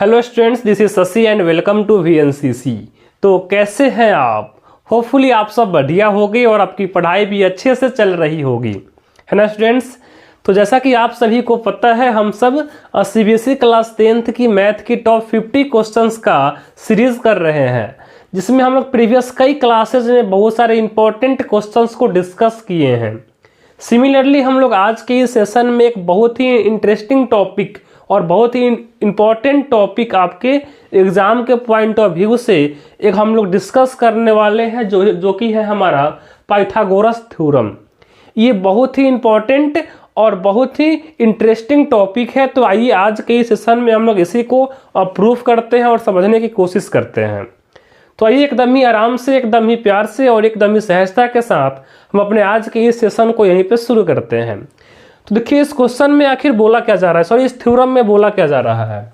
Hello students, this is Shashi and welcome to VNCC। तो कैसे हैं आप? होपफुली आप सब बढ़िया होगी और आपकी पढ़ाई भी अच्छे से चल रही होगी, है ना स्टूडेंट्स। तो जैसा कि आप सभी को पता है, हम सब CBSE क्लास 10th की मैथ की टॉप 50 क्वेश्चंस का सीरीज कर रहे हैं, जिसमें हम लोग प्रीवियस कई क्लासेज में बहुत सारे इंपॉर्टेंट क्वेश्चंस को डिस्कस किए हैं। सिमिलरली हम लोग आज के इस सेशन में एक बहुत ही इंटरेस्टिंग टॉपिक और बहुत ही इम्पॉर्टेंट टॉपिक आपके एग्जाम के पॉइंट ऑफ व्यू से एक हम लोग डिस्कस करने वाले हैं, जो कि है हमारा पाइथागोरस थ्योरम। ये बहुत ही इम्पॉर्टेंट और बहुत ही इंटरेस्टिंग टॉपिक है। तो आइए आज के इस सेशन में हम लोग इसी को प्रूफ करते हैं और समझने की कोशिश करते हैं। तो आइए एकदम ही आराम से, एकदम ही प्यार से और एकदम ही सहजता के साथ हम अपने आज के इस सेशन को यहीं पे शुरू करते हैं। तो देखिए, इस क्वेश्चन में आखिर बोला क्या जा रहा है, सॉरी इस थ्योरम में बोला क्या जा रहा है।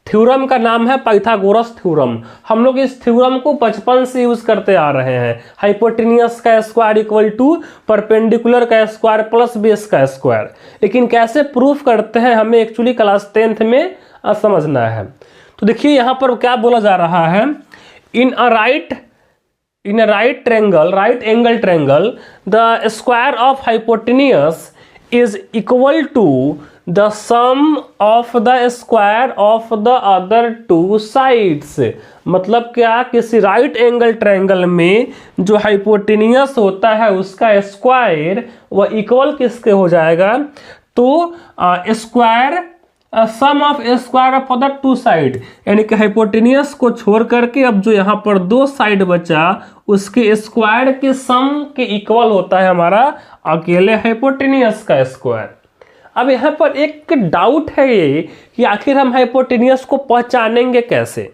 थ्योरम का नाम है पाइथागोरस थ्योरम। हम लोग इस थ्योरम को बचपन से यूज करते आ रहे हैं। हाइपोटेनियस का स्क्वायर इक्वल टू परपेंडिकुलर का स्क्वायर प्लस बेस का स्क्वायर। लेकिन कैसे प्रूफ करते हैं हमें एक्चुअली क्लास 10th में समझना है। तो देखिए यहाँ पर क्या बोला जा रहा है, in a right angle triangle, the square of hypotenuse is equal to the sum of the square of the other two sides। मतलब क्या, किसी राइट एंगल ट्रायंगल में जो हाइपोटेनियस होता है उसका स्क्वायर वह इक्वल किसके हो जाएगा, तो square sum of square of other two side, यानी कि हाइपोटेनियस को छोड़ करके अब जो यहाँ पर दो साइड बचा उसके स्क्वायर के सम के इक्वल होता है हमारा अकेले हाइपोटेनियस का स्क्वायर। अब यहाँ पर एक डाउट है ये कि आखिर हम हाइपोटेनियस को पहचानेंगे कैसे।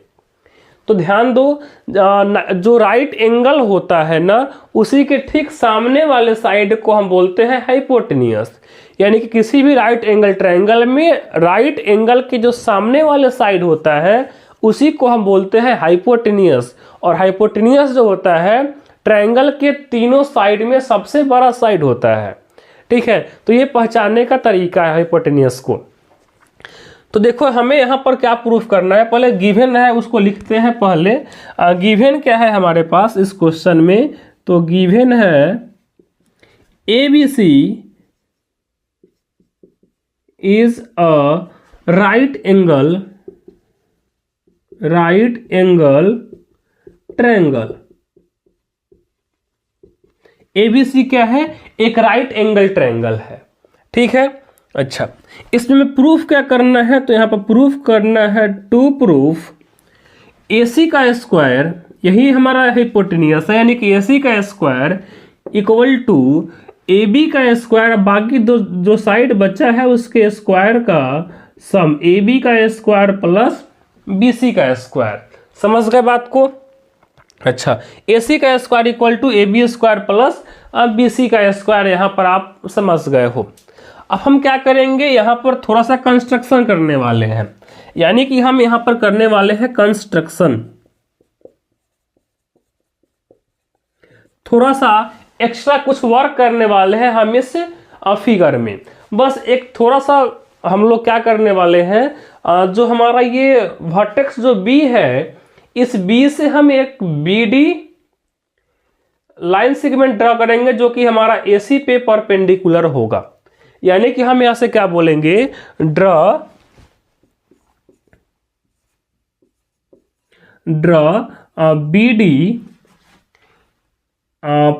तो ध्यान दो, जो राइट एंगल होता है ना, उसी के ठीक सामने वाले साइड को हम बोलते हैं हाइपोटेनियस। यानी कि किसी भी राइट एंगल ट्रायंगल में राइट एंगल के जो सामने वाले साइड होता है उसी को हम बोलते हैं हाइपोटेनियस। और हाइपोटेनियस जो होता है ट्रायंगल के तीनों साइड में सबसे बड़ा साइड होता है, ठीक है। तो ये पहचानने का तरीका है हाइपोटेनियस को। तो देखो हमें यहाँ पर क्या प्रूफ करना है, पहले गिवन है उसको लिखते हैं। पहले गिवन क्या है हमारे पास इस क्वेश्चन में, तो गिवन है ABC is a right angle triangle। ABC क्या है, एक राइट एंगल ट्रायंगल है, ठीक है। अच्छा, इसमें प्रूफ क्या करना है, तो यहाँ पर प्रूफ करना है टू प्रूफ AC का स्क्वायर, यही हमारा हाइपोटेनियस है, यानी कि AC का स्क्वायर इक्वल टू AB का स्क्वायर, बाकी दो जो साइड बचा है उसके स्क्वायर का सम, AB का स्क्वायर प्लस BC का स्क्वायर। समझ गए बात को? अच्छा, AC का square equal to AB square plus BC का स्क्वायर, यहाँ पर आप समझ गए हो। अब हम क्या करेंगे, यहाँ पर थोड़ा सा कंस्ट्रक्शन करने वाले हैं, यानी कि हम यहाँ पर करने वाले हैं कंस्ट्रक्शन, थोड़ा सा एक्स्ट्रा कुछ वर्क करने वाले हैं हम इस फिगर में। बस एक थोड़ा सा हम लोग क्या करने वाले हैं, जो हमारा ये वर्टेक्स जो B है, इस B से हम एक BD लाइन सेगमेंट ड्रॉ करेंगे जो कि हमारा AC पे परपेंडिकुलर होगा। यानी कि हम यहां से क्या बोलेंगे, draw BD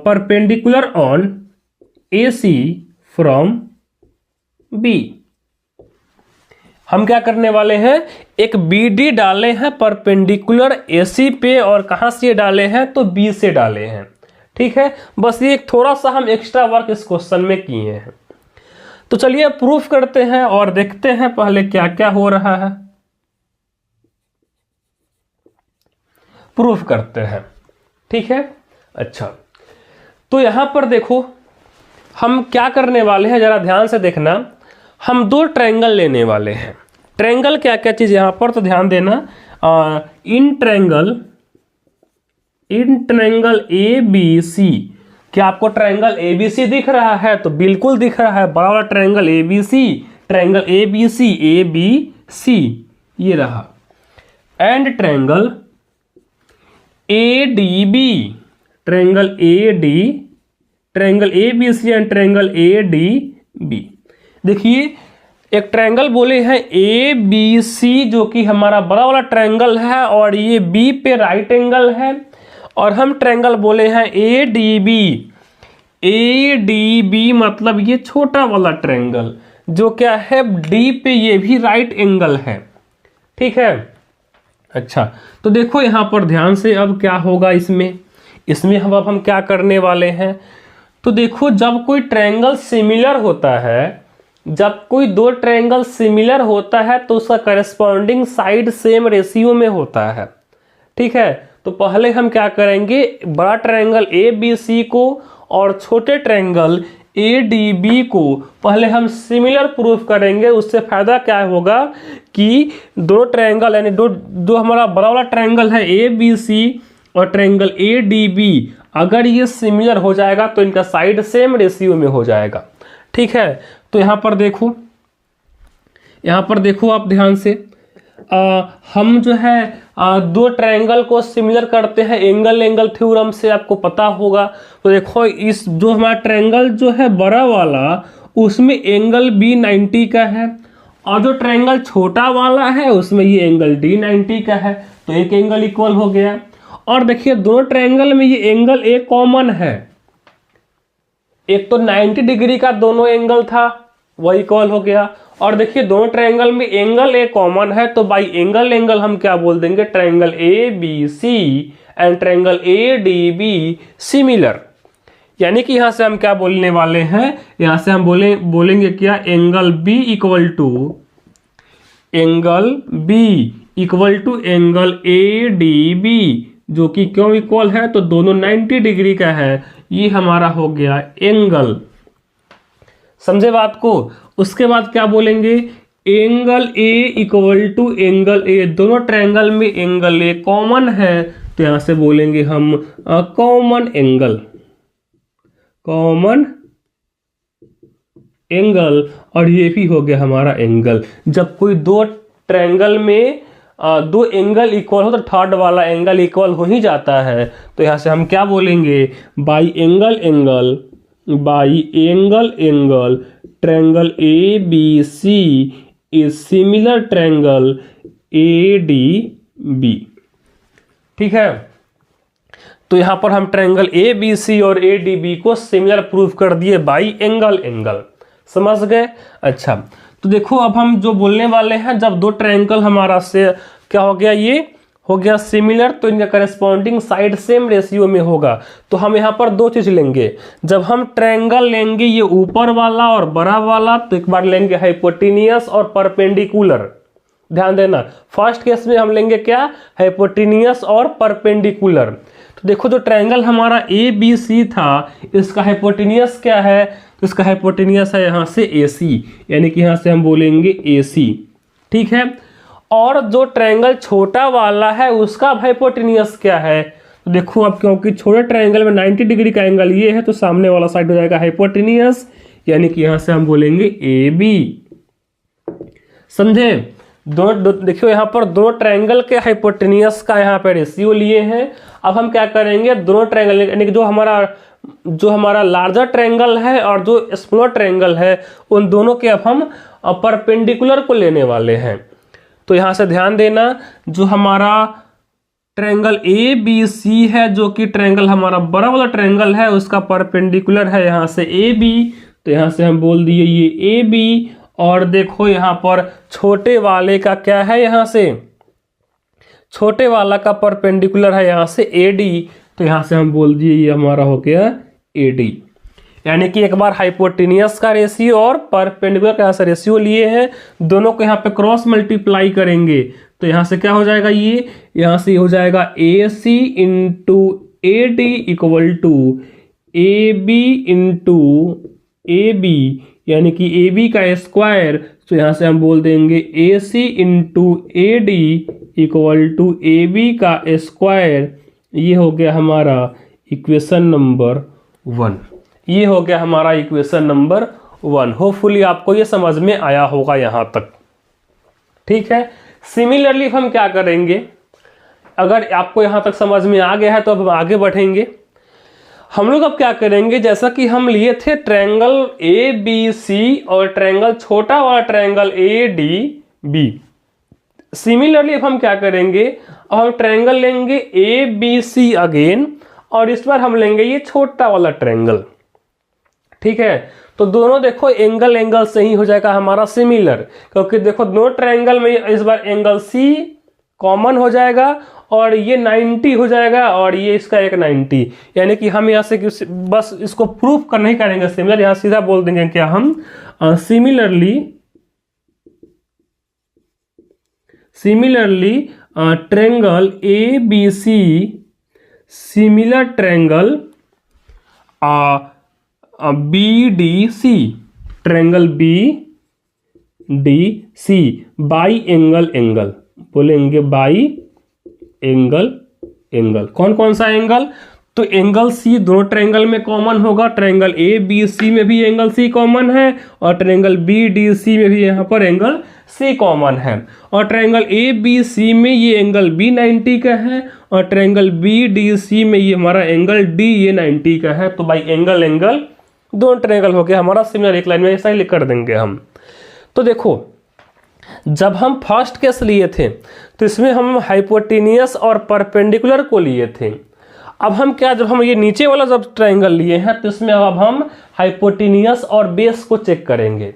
perpendicular on AC from B। हम क्या करने वाले हैं, एक BD डाले हैं परपेंडिकुलर AC पे, और कहां से डाले हैं, तो B से डाले हैं, ठीक है। बस ये थोड़ा सा हम एक्स्ट्रा वर्क इस क्वेश्चन में किए हैं। तो चलिए प्रूफ करते हैं और देखते हैं पहले क्या क्या हो रहा है, प्रूफ करते हैं, ठीक है। अच्छा, तो यहां पर देखो हम क्या करने वाले हैं, जरा ध्यान से देखना। हम दो ट्रायंगल लेने वाले हैं। ट्रायंगल क्या क्या चीज यहां पर, तो ध्यान देना। इन ट्रायंगल ABC, क्या आपको ट्रायंगल ABC दिख रहा है, तो बिल्कुल दिख रहा है, बड़ा वाला triangle ABC, triangle ABC ABC ये रहा, and triangle ADB, triangle ABC and triangle ADB। देखिए एक ट्रायंगल बोले हैं ABC जो कि हमारा बड़ा वाला ट्रायंगल है और ये B पे राइट एंगल है, और हम ट्रायंगल बोले हैं ADB मतलब ये छोटा वाला ट्रायंगल जो क्या है D पे ये भी राइट एंगल है, ठीक है। अच्छा तो देखो यहाँ पर ध्यान से, अब क्या होगा इसमें हम क्या करने वाले हैं। तो देखो जब कोई ट्रायंगल सिमिलर होता है, जब कोई दो ट्रायंगल सिमिलर होता है तो उसका करस्पॉन्डिंग साइड सेम रेशियो में होता है, ठीक है। तो पहले हम क्या करेंगे, बड़ा ट्रायंगल ABC को और छोटे ट्रायंगल ADB को पहले हम सिमिलर प्रूफ करेंगे। उससे फायदा क्या होगा कि दो ट्रायंगल यानी दो हमारा बड़ा वाला ट्रायंगल है ABC और ट्रायंगल ADB, अगर ये सिमिलर हो जाएगा तो इनका साइड सेम रेशियो में हो जाएगा, ठीक है। तो यहाँ पर देखो आप ध्यान से, हम जो है दो ट्रायंगल को सिमिलर करते हैं एंगल थ्योरम से, आपको पता होगा। तो देखो इस जो हमारा ट्रायंगल जो है बड़ा वाला उसमें एंगल B 90 का है, और जो ट्रायंगल छोटा वाला है उसमें ये एंगल D 90 का है, तो एक एंगल इक्वल हो गया। और देखिए दोनों ट्रायंगल में ये एंगल A कॉमन है, एक तो 90 डिग्री का दोनों एंगल था वह इक्वल हो गया, और देखिए दोनों ट्रायंगल में एंगल A कॉमन है, तो बाई एंगल हम क्या बोल देंगे, triangle ABC and triangle ADB similar. यानी कि यहां से हम क्या बोलने वाले हैं, यहां से हम बोलेंगे क्या, angle B equal to angle ADB, जो कि क्यों इक्वल है, तो दोनों 90 डिग्री का है, ये हमारा हो गया एंगल। समझे बात को। उसके बाद क्या बोलेंगे, angle A equal to angle A, दोनों ट्रायंगल में एंगल A कॉमन है, तो यहां से बोलेंगे हम कॉमन एंगल, और ये भी हो गया हमारा एंगल। जब कोई दो ट्रायंगल में दो एंगल इक्वल हो तो थर्ड वाला एंगल इक्वल हो ही जाता है, तो यहां से हम क्या बोलेंगे, by angle triangle ABC is similar triangle ADB, ठीक है। तो यहां पर हम ट्रायंगल ABC और ADB को सिमिलर प्रूफ कर दिए बाई एंगल, समझ गए। अच्छा तो देखो अब हम जो बोलने वाले हैं, जब दो ट्रायंगल हमारा से क्या हो गया, ये हो गया सिमिलर, तो इनका करस्पॉन्डिंग साइड सेम रेशियो में होगा। तो हम यहाँ पर दो चीज लेंगे, जब हम ट्रायंगल लेंगे ये ऊपर वाला और बड़ा वाला, तो एक बार लेंगे हाइपोटेनियस और परपेंडिकुलर। ध्यान देना, फर्स्ट केस में हम लेंगे क्या, हाइपोटेनियस और परपेंडिकुलर। तो देखो जो ट्रायंगल हमारा ABC था, इसका हाइपोटेनियस क्या है, तो इसका हाइपोटेनियस है यहाँ से AC, यानी कि यहाँ से हम बोलेंगे AC, ठीक है। और जो ट्रायंगल छोटा वाला है उसका हाइपोटेनियस क्या है, तो देखो अब क्योंकि छोटे ट्रायंगल में 90 डिग्री का एंगल ये है, तो सामने वाला साइड हो जाएगा हाइपोटेनियस, यानी कि यहां से हम बोलेंगे AB। समझे। देखियो यहाँ पर दोनों ट्रायंगल के हाइपोटेनियस का यहाँ पे रेशियो लिए हैं। अब हम क्या करेंगे, दोनों ट्रायंगल यानी कि जो हमारा लार्जर ट्रायंगल है और जो स्मॉलर ट्रायंगल है, उन दोनों के अब हम परपेंडिकुलर को लेने वाले हैं। तो यहां से ध्यान देना, जो हमारा ट्रायंगल ABC है, जो कि ट्रायंगल हमारा बड़ा वाला ट्रायंगल है, उसका परपेंडिकुलर है यहाँ से AB, तो यहां से हम बोल दिए ये AB। और देखो यहाँ पर छोटे वाले का क्या है, यहाँ से छोटे वाला का परपेंडिकुलर है यहाँ से AD, तो यहां से हम बोल दिए ये हमारा हो गया AD। यानी कि एक बार हाइपोटेनियस का रेशियो और परपेंडिकुलर का से रेशियो लिए हैं, दोनों को यहाँ पे क्रॉस मल्टीप्लाई करेंगे, तो यहाँ से क्या हो जाएगा, ये यहाँ से हो जाएगा AC into AD equal to AB into AB, यानी कि AB का स्क्वायर, तो यहाँ से हम बोल देंगे AC into AD equal to AB का स्क्वायर। ये हो गया हमारा इक्वेशन नंबर 1। ये हो गया हमारा इक्वेशन नंबर 1। होपफुली आपको ये समझ में आया होगा यहाँ तक, ठीक है। सिमिलरली हम क्या करेंगे, अगर आपको यहां तक समझ में आ गया है तो अब हम आगे बढ़ेंगे। हम लोग अब क्या करेंगे, जैसा कि हम लिए थे ट्रायंगल ए बी सी और ट्रायंगल छोटा वाला triangle A D B, similarly अब हम क्या करेंगे, अब हम ट्रायंगल लेंगे ए बी सी अगेन, और इस बार हम लेंगे ये छोटा वाला ट्रायंगल। ठीक है, तो दोनों देखो एंगल से ही हो जाएगा हमारा सिमिलर, क्योंकि देखो दोनों ट्रायंगल में इस बार एंगल सी कॉमन हो जाएगा और ये 90 हो जाएगा और ये इसका एक 90, यानी कि हम यहाँ से बस इसको प्रूफ कर नहीं करेंगे सिमिलर, यहाँ सीधा बोल देंगे क्या हम similarly triangle A B C similar triangle B D C, triangle B D C by angle बोलेंगे बाई एंगल कौन कौन सा एंगल, तो एंगल सी दोनों ट्रायंगल में कॉमन होगा, ट्रायंगल ए बी सी में भी एंगल सी कॉमन है और ट्रायंगल बी डी सी में भी यहाँ पर एंगल सी कॉमन है, और ट्रायंगल ए बी सी में ये एंगल बी 90 का है और ट्रायंगल बी डी सी में ये हमारा एंगल डी ये 90 का है। तो भाई एंगल दोनों ट्रायंगल हो गया हमारा सिमिलर, एक लाइन में ऐसा ही लिख कर देंगे हम। तो देखो जब हम फर्स्ट केस लिए थे तो इसमें हम हाइपोटेनियस और परपेंडिकुलर को लिए थे। अब हम क्या, जब हम ये नीचे वाला जब ट्रायंगल लिए हैं तो इसमें अब हम हाइपोटेनियस और बेस को चेक करेंगे।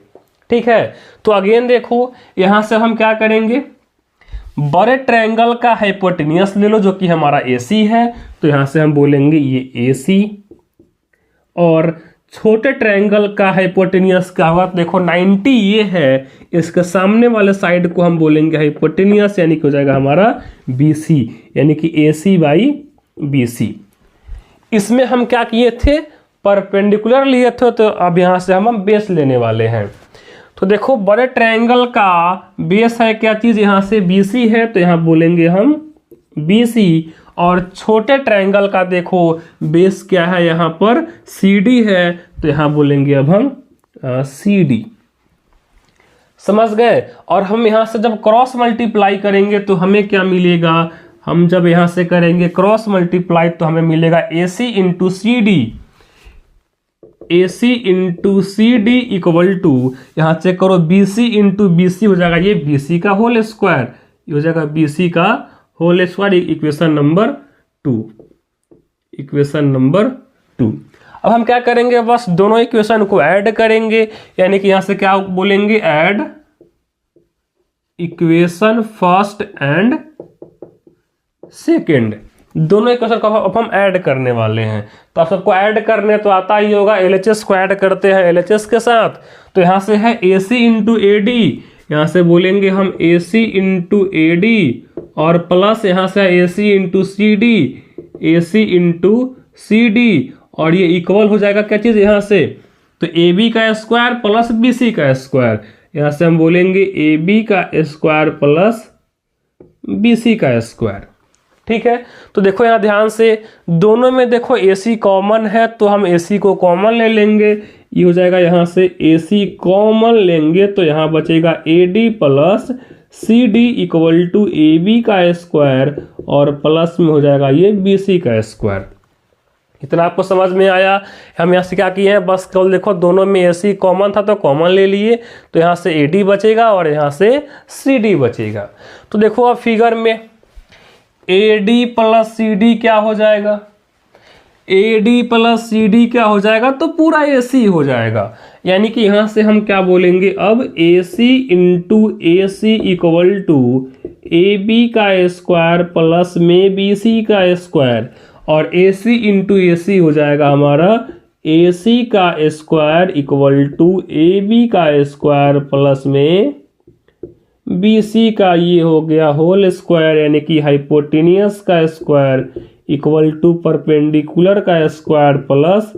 ठीक है, तो अगेन देखो यहां से हम क्या करेंगे, बड़े ट्रायंगल का हाइपोटेनियस ले लो जो कि हमारा AC है, तो यहां से हम बोलेंगे ये AC, और छोटे ट्रायंगल का हाइपोटेनियस क्या होगा, देखो 90 ये है, इसके सामने वाले साइड को हम बोलेंगे हाइपोटेनियस, यानी कि हो जाएगा हमारा BC, यानी कि AC बाई BC। इसमें हम क्या किए थे, परपेंडिकुलर लिए थे, तो अब यहां से हम बेस लेने वाले हैं। तो देखो बड़े ट्रायंगल का बेस है क्या चीज, यहां से BC है, तो यहां बोलेंगे हम BC, और छोटे ट्रायंगल का देखो बेस क्या है, यहां पर CD है, तो यहां बोलेंगे अब हम CD। समझ गए। और हम यहां से जब क्रॉस मल्टीप्लाई करेंगे तो हमें क्या मिलेगा, हम जब यहां से करेंगे क्रॉस मल्टीप्लाई तो हमें मिलेगा AC into C D equal to, यहां चेक करो BC इंटू BC हो जाएगा ये BC का होल स्क्वायर, ये हो जाएगा BC का होल स्क्वायर, इक्वेशन नंबर 2। अब हम क्या करेंगे, बस दोनों इक्वेशन को ऐड करेंगे, यानी कि यहां से क्या बोलेंगे, add equation first and second, दोनों इक्वेशन को अब हम ऐड करने वाले हैं। तो आप सबको ऐड करने तो आता ही होगा, LHS को ऐड करते हैं LHS के साथ, तो यहां से है AC इंटू AD, यहां से बोलेंगे हम AC इंटू AD, और प्लस यहां से AC इंटू CD, और ये इक्वल हो जाएगा क्या चीज यहां से, तो AB का स्क्वायर प्लस BC का स्क्वायर, यहां से हम बोलेंगे AB का स्क्वायर प्लस BC का स्क्वायर। ठीक है, तो देखो यहां ध्यान से दोनों में देखो AC कॉमन है, तो हम AC को कॉमन ले लेंगे, ये हो जाएगा यहां से AC कॉमन लेंगे तो यहां बचेगा AD plus CD equal to AB का स्क्वायर, और प्लस में हो जाएगा ये BC का स्क्वायर। इतना आपको समझ में आया। हम यहाँ से क्या किए हैं, बस केवल देखो दोनों में AC कॉमन था तो कॉमन ले लिए, तो यहाँ से AD बचेगा और यहाँ से CD बचेगा। तो देखो अब फिगर में AD प्लस CD क्या हो जाएगा, AD प्लस CD क्या हो जाएगा, तो पूरा AC हो जाएगा, यानी कि यहां से हम क्या बोलेंगे अब, AC into AC equal to AB का स्क्वायर प्लस में BC का स्क्वायर, और AC इंटू AC हो जाएगा हमारा AC का स्क्वायर इक्वल टू AB का स्क्वायर प्लस में BC का ये हो गया होल स्क्वायर, यानी कि हाइपोटेनियस का स्क्वायर इक्वल टू परपेंडिकुलर का स्क्वायर प्लस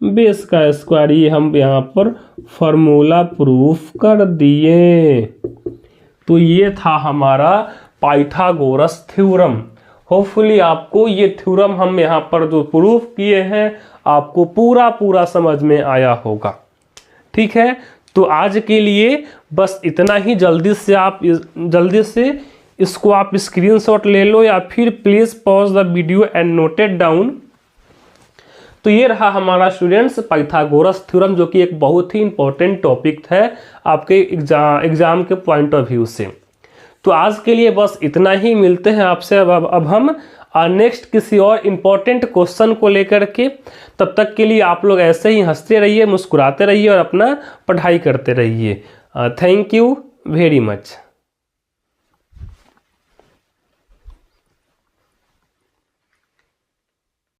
बेस का स्क्वायर। ये हम यहाँ पर फॉर्मूला प्रूफ कर दिए। तो ये था हमारा पाइथागोरस थ्योरम। होपफुली आपको ये थ्योरम हम यहाँ पर जो प्रूफ किए हैं आपको पूरा समझ में आया होगा। ठीक है, तो आज के लिए बस इतना ही। जल्दी से इसको आप स्क्रीनशॉट ले लो या फिर please pause the video and note it down. तो ये रहा हमारा स्टूडेंट्स पाइथागोरस थ्योरम, जो कि एक बहुत ही इंपॉर्टेंट टॉपिक है आपके एग्जाम के पॉइंट ऑफ व्यू से। तो आज के लिए बस इतना ही। मिलते हैं आपसे अब हम नेक्स्ट किसी और इम्पोर्टेंट क्वेश्चन को लेकर के। तब तक के लिए आप लोग ऐसे ही हंसते रहिए, मुस्कुराते रहिए और अपना पढ़ाई करते रहिए। Thank you very much.